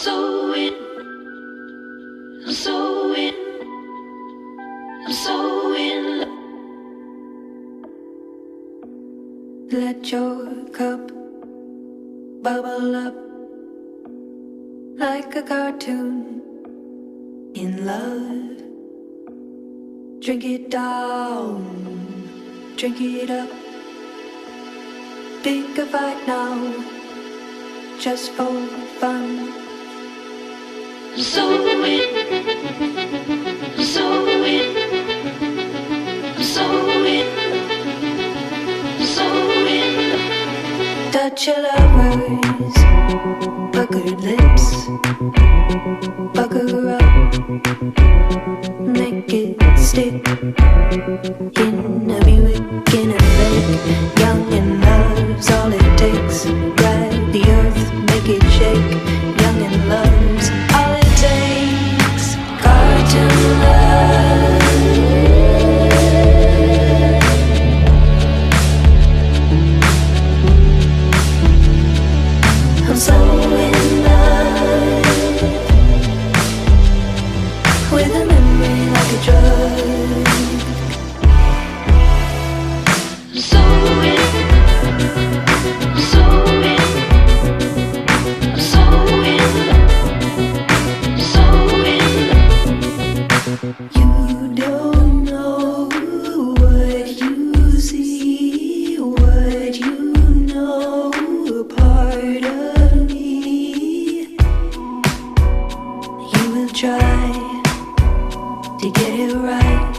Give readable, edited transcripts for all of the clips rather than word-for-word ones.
so in, I'm so in, I'm so in love. Let your cup bubble up like a cartoon in love. Drink it down, drink it up. Pick a fight now, just for fun. So in, so in, so in, so in. Touch your lovers, puckered lips, pucker up, make it stick. In a Buick, in a lake, young and love's all it takes. Grab the earth, make it shake. Young and love's all it takes. Cartoon love. I'm so in love with a memory like a drug. So in, so in, so in, so in. You don't know what you see, what you know, a part of me. You will try to get it right.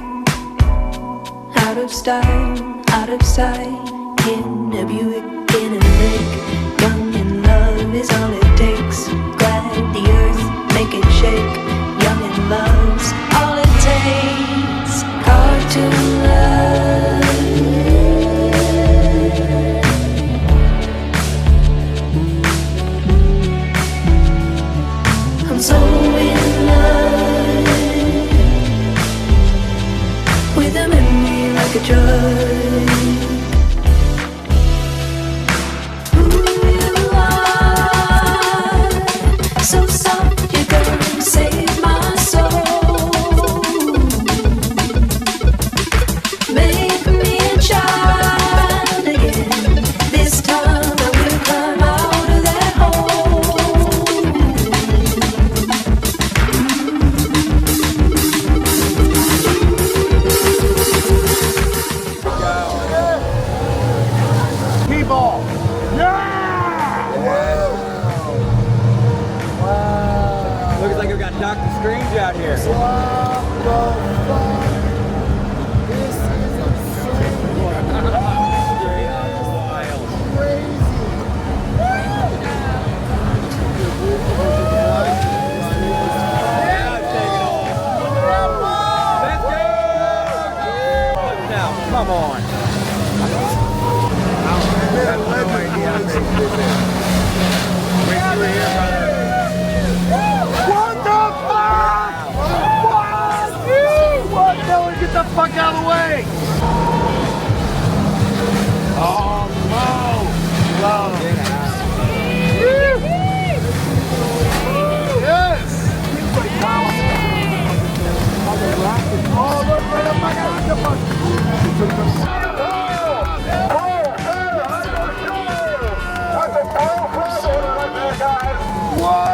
Out of style, out of sight. In a Buick, in a lake. Young and love is all it takes. Glad the earth, make it shake. Young and love's all it takes. Cartoon love. I'm so in love with a memory like a drug. Who you are, so soft, you're gonna save my soul. Make me a child again. This time I will climb out of that hole. T-ball. Yeah! Wow. Looks like we've got Doctor Strange out here. What the fuck? This is insane. Crazy. Come on. What the fuck? What? Dylan, get the fuck out of the way! Oh, low. Low. Yes! Oh, look, right up my octopus! What?